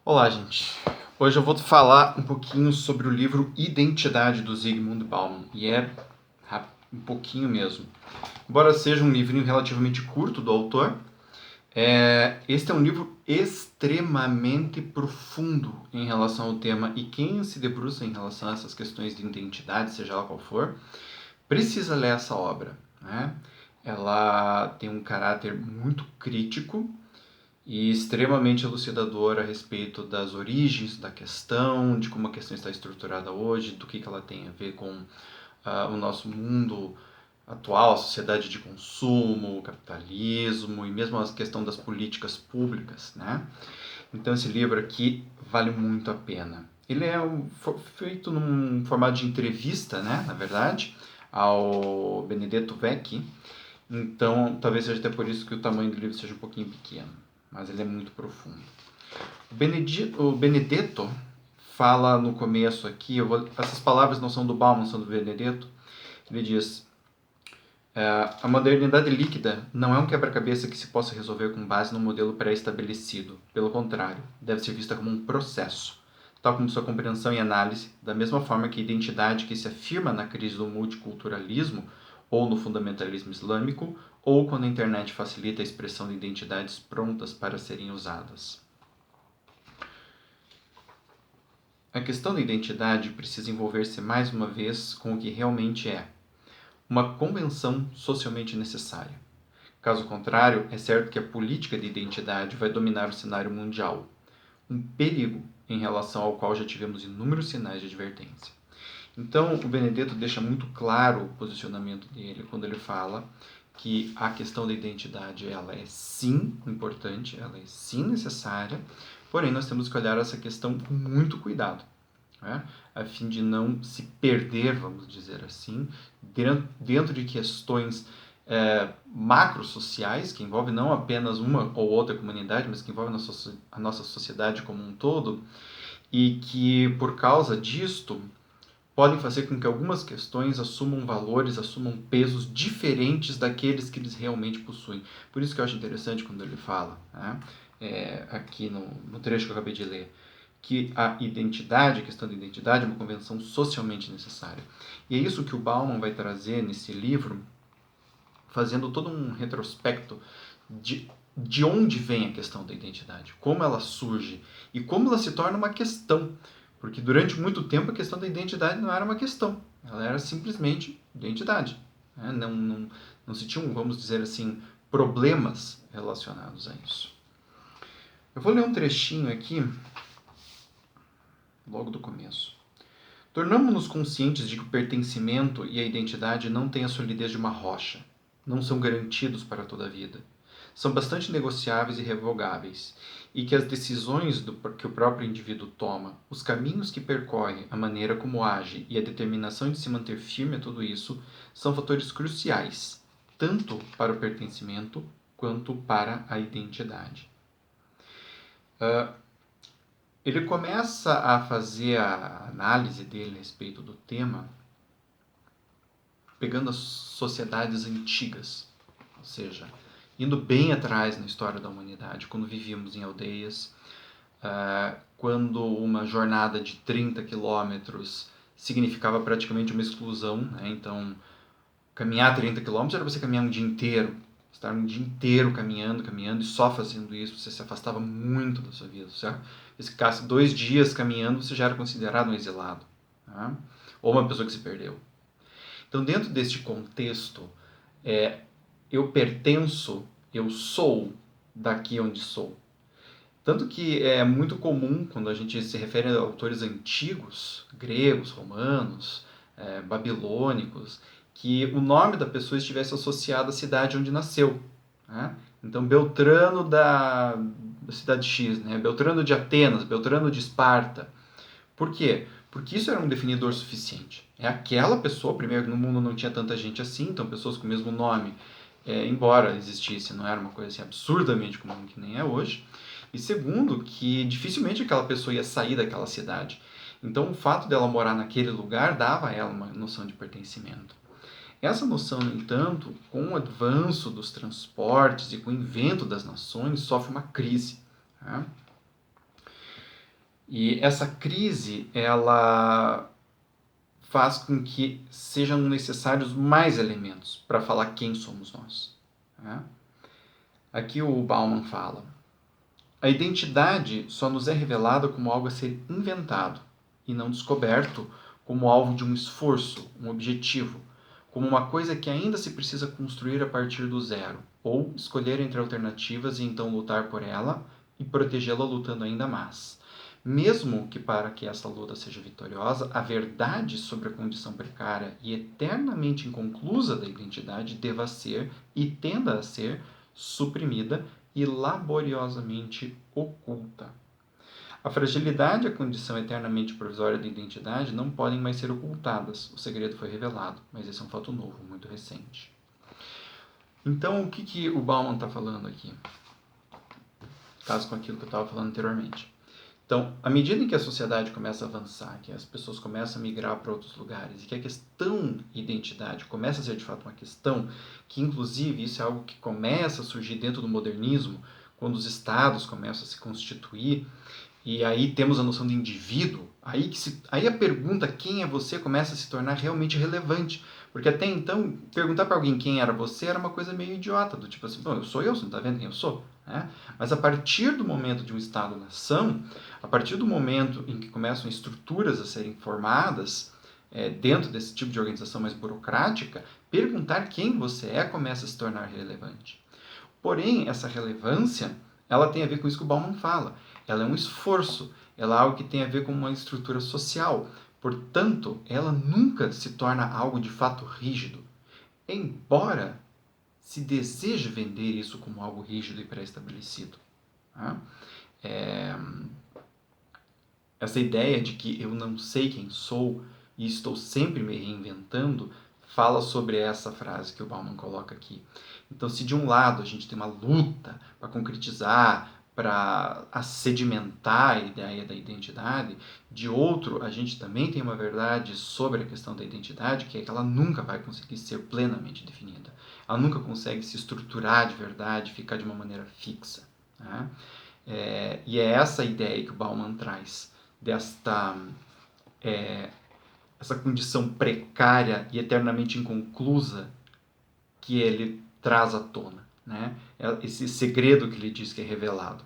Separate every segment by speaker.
Speaker 1: Olá, gente. Hoje eu vou falar um pouquinho sobre o livro Identidade, do Zygmunt Bauman, e é um pouquinho mesmo. Embora seja um livrinho relativamente curto do autor, este é um livro extremamente profundo em relação ao tema, e quem se debruça em relação a essas questões de identidade, seja lá qual for, precisa ler essa obra, né? Ela tem um caráter muito crítico e extremamente elucidador a respeito das origens da questão, de como a questão está estruturada hoje, do que ela tem a ver com o nosso mundo atual, a sociedade de consumo, o capitalismo e mesmo a questão das políticas públicas, né? Então esse livro aqui vale muito a pena. Ele é feito num formato de entrevista, né, na verdade, ao Benedetto Vecchi. Então talvez seja até por isso que o tamanho do livro seja um pouquinho pequeno, mas ele é muito profundo. O Benedetto fala no começo aqui, essas palavras não são do Bauman, são do Benedetto. Ele diz: a modernidade líquida não é um quebra-cabeça que se possa resolver com base num modelo pré-estabelecido. Pelo contrário, deve ser vista como um processo, tal como sua compreensão e análise, da mesma forma que a identidade que se afirma na crise do multiculturalismo ou no fundamentalismo islâmico, ou quando a internet facilita a expressão de identidades prontas para serem usadas. A questão da identidade precisa envolver-se mais uma vez com o que realmente é, uma convenção socialmente necessária. Caso contrário, é certo que a política de identidade vai dominar o cenário mundial, um perigo em relação ao qual já tivemos inúmeros sinais de advertência. Então, o Benedetto deixa muito claro o posicionamento dele quando ele fala que a questão da identidade ela é sim importante, ela é sim necessária, porém nós temos que olhar essa questão com muito cuidado, né? A fim de não se perder, vamos dizer assim, dentro de questões macrosociais, que envolvem não apenas uma ou outra comunidade, mas que envolvem a nossa sociedade como um todo, e que por causa disto podem fazer com que algumas questões assumam valores, assumam pesos diferentes daqueles que eles realmente possuem. Por isso que eu acho interessante quando ele fala, né, aqui no trecho que eu acabei de ler, que a identidade, a questão da identidade é uma convenção socialmente necessária. E é isso que o Bauman vai trazer nesse livro, fazendo todo um retrospecto de onde vem a questão da identidade, como ela surge e como ela se torna uma questão. Porque durante muito tempo a questão da identidade não era uma questão, ela era simplesmente identidade. Né? Não se tinham, vamos dizer assim, problemas relacionados a isso. Eu vou ler um trechinho aqui, logo do começo. Tornamo-nos conscientes de que o pertencimento e a identidade não têm a solidez de uma rocha, não são garantidos para toda a vida. São bastante negociáveis e revogáveis, e que as decisões que o próprio indivíduo toma, os caminhos que percorre, a maneira como age e a determinação de se manter firme a tudo isso são fatores cruciais, tanto para o pertencimento quanto para a identidade. Ele começa a fazer a análise dele a respeito do tema pegando as sociedades antigas, ou seja, indo bem atrás na história da humanidade, quando vivíamos em aldeias, quando uma jornada de 30 quilômetros significava praticamente uma exclusão, né? Então, caminhar 30 quilômetros era você caminhar um dia inteiro, estar um dia inteiro caminhando e só fazendo isso, você se afastava muito da sua vida. Se você ficasse 2 dias caminhando, você já era considerado um exilado, né? Ou uma pessoa que se perdeu. Então, dentro deste contexto, eu pertenço, eu sou daqui onde sou. Tanto que é muito comum, quando a gente se refere a autores antigos, gregos, romanos, babilônicos, que o nome da pessoa estivesse associado à cidade onde nasceu. Né? Então, Beltrano da cidade X, né? Beltrano de Atenas, Beltrano de Esparta. Por quê? Porque isso era um definidor suficiente. É aquela pessoa, primeiro, no mundo não tinha tanta gente assim, então pessoas com o mesmo nome, embora existisse, não era uma coisa assim absurdamente comum que nem é hoje. E segundo, que dificilmente aquela pessoa ia sair daquela cidade. Então o fato dela morar naquele lugar dava a ela uma noção de pertencimento. Essa noção, no entanto, com o avanço dos transportes e com o invento das nações, sofre uma crise. Né? E essa crise, ela faz com que sejam necessários mais elementos para falar quem somos nós. Né? Aqui o Bauman fala: a identidade só nos é revelada como algo a ser inventado e não descoberto como alvo de um esforço, um objetivo, como uma coisa que ainda se precisa construir a partir do zero, ou escolher entre alternativas e então lutar por ela e protegê-la lutando ainda mais. Mesmo que para que essa luta seja vitoriosa, a verdade sobre a condição precária e eternamente inconclusa da identidade deva ser e tenda a ser suprimida e laboriosamente oculta. A fragilidade e a condição eternamente provisória da identidade não podem mais ser ocultadas. O segredo foi revelado, mas esse é um fato novo, muito recente. Então, o que o Bauman está falando aqui? Caso com aquilo que eu estava falando anteriormente. Então, à medida em que a sociedade começa a avançar, que as pessoas começam a migrar para outros lugares e que a questão identidade começa a ser de fato uma questão, que inclusive isso é algo que começa a surgir dentro do modernismo, quando os estados começam a se constituir, e aí temos a noção de indivíduo, aí a pergunta quem é você começa a se tornar realmente relevante. Porque até então, perguntar para alguém quem era você era uma coisa meio idiota, do tipo assim, bom, eu sou eu, você não está vendo quem eu sou? Né? Mas a partir do momento de um Estado-nação, a partir do momento em que começam estruturas a serem formadas dentro desse tipo de organização mais burocrática, perguntar quem você é começa a se tornar relevante. Porém, essa relevância, ela tem a ver com isso que o Bauman fala. Ela é um esforço, ela é algo que tem a ver com uma estrutura social. Portanto, ela nunca se torna algo de fato rígido. Embora se deseje vender isso como algo rígido e pré-estabelecido. Tá? Essa ideia de que eu não sei quem sou e estou sempre me reinventando fala sobre essa frase que o Bauman coloca aqui. Então, se de um lado a gente tem uma luta para concretizar, para sedimentar a ideia da identidade, de outro a gente também tem uma verdade sobre a questão da identidade, que é que ela nunca vai conseguir ser plenamente definida. Ela nunca consegue se estruturar de verdade, ficar de uma maneira fixa. Né? E é essa ideia que o Bauman traz, desta essa condição precária e eternamente inconclusa que ele traz à tona, né? Esse segredo que ele diz que é revelado.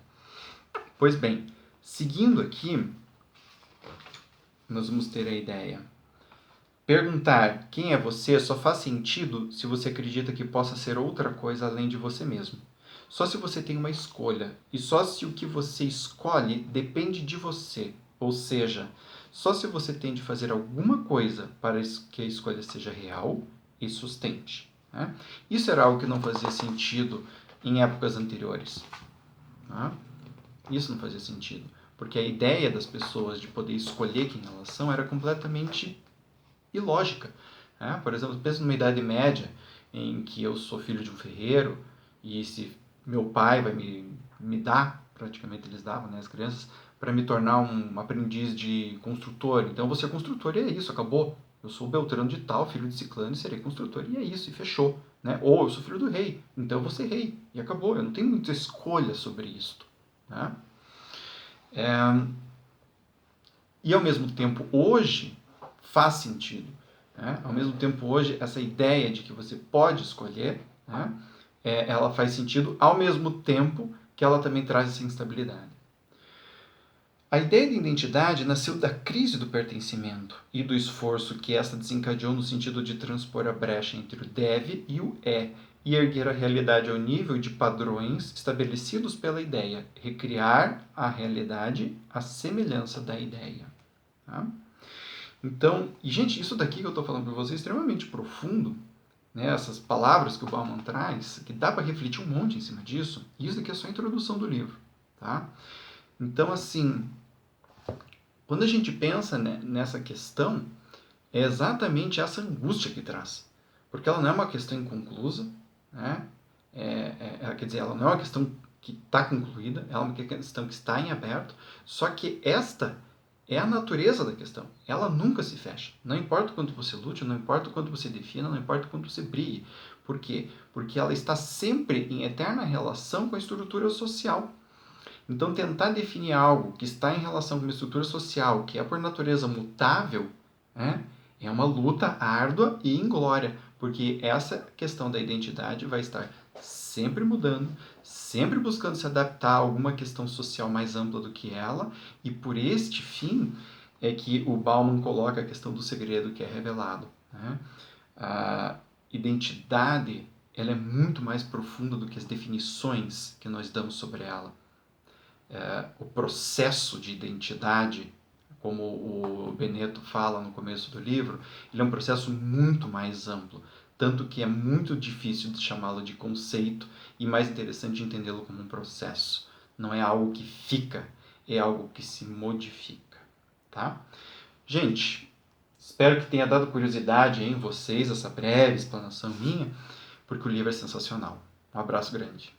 Speaker 1: Pois bem, seguindo aqui, nós vamos ter a ideia. Perguntar quem é você só faz sentido se você acredita que possa ser outra coisa além de você mesmo. Só se você tem uma escolha, e só se o que você escolhe depende de você. Ou seja, só se você tem de fazer alguma coisa para que a escolha seja real e sustente. Né? Isso era algo que não fazia sentido em épocas anteriores. Né? Isso não fazia sentido. Porque a ideia das pessoas de poder escolher quem elas são era completamente ilógica. Né? Por exemplo, pensa numa Idade Média em que eu sou filho de um ferreiro e se meu pai vai me dar, praticamente eles davam, né, as crianças, para me tornar um aprendiz de construtor. Então, eu vou ser construtor e é isso, acabou. Eu sou Beltrano de tal, filho de Ciclano, e serei construtor e é isso, e fechou. Né? Ou eu sou filho do rei, então eu vou ser rei e acabou. Eu não tenho muita escolha sobre isto. Né? E ao mesmo tempo, hoje, faz sentido. Né? Ao mesmo tempo, hoje, essa ideia de que você pode escolher, né? Ela faz sentido ao mesmo tempo que ela também traz essa instabilidade. A ideia de identidade nasceu da crise do pertencimento e do esforço que esta desencadeou no sentido de transpor a brecha entre o deve e o é, e erguer a realidade ao nível de padrões estabelecidos pela ideia, recriar a realidade à semelhança da ideia. Tá? Então, e gente, isso daqui que eu estou falando para vocês é extremamente profundo, né? Essas palavras que o Bauman traz, que dá para refletir um monte em cima disso, e isso daqui é só a introdução do livro. Tá? Então, assim, quando a gente pensa nessa questão, é exatamente essa angústia que traz. Porque ela não é uma questão inconclusa, né? Quer dizer, ela não é uma questão que está concluída, ela é uma questão que está em aberto, só que esta é a natureza da questão. Ela nunca se fecha. Não importa o quanto você lute, não importa o quanto você defina, não importa o quanto você brigue. Por quê? Porque ela está sempre em eterna relação com a estrutura social. Então, tentar definir algo que está em relação com uma estrutura social, que é por natureza mutável, né, é uma luta árdua e inglória, porque essa questão da identidade vai estar sempre mudando, sempre buscando se adaptar a alguma questão social mais ampla do que ela, e por este fim é que o Bauman coloca a questão do segredo que é revelado. Né? A identidade ela é muito mais profunda do que as definições que nós damos sobre ela. O processo de identidade, como o Beneto fala no começo do livro, ele é um processo muito mais amplo, tanto que é muito difícil de chamá-lo de conceito e mais interessante de entendê-lo como um processo. Não é algo que fica, é algo que se modifica, tá? Gente, espero que tenha dado curiosidade em vocês essa breve explanação minha, porque o livro é sensacional. Um abraço grande.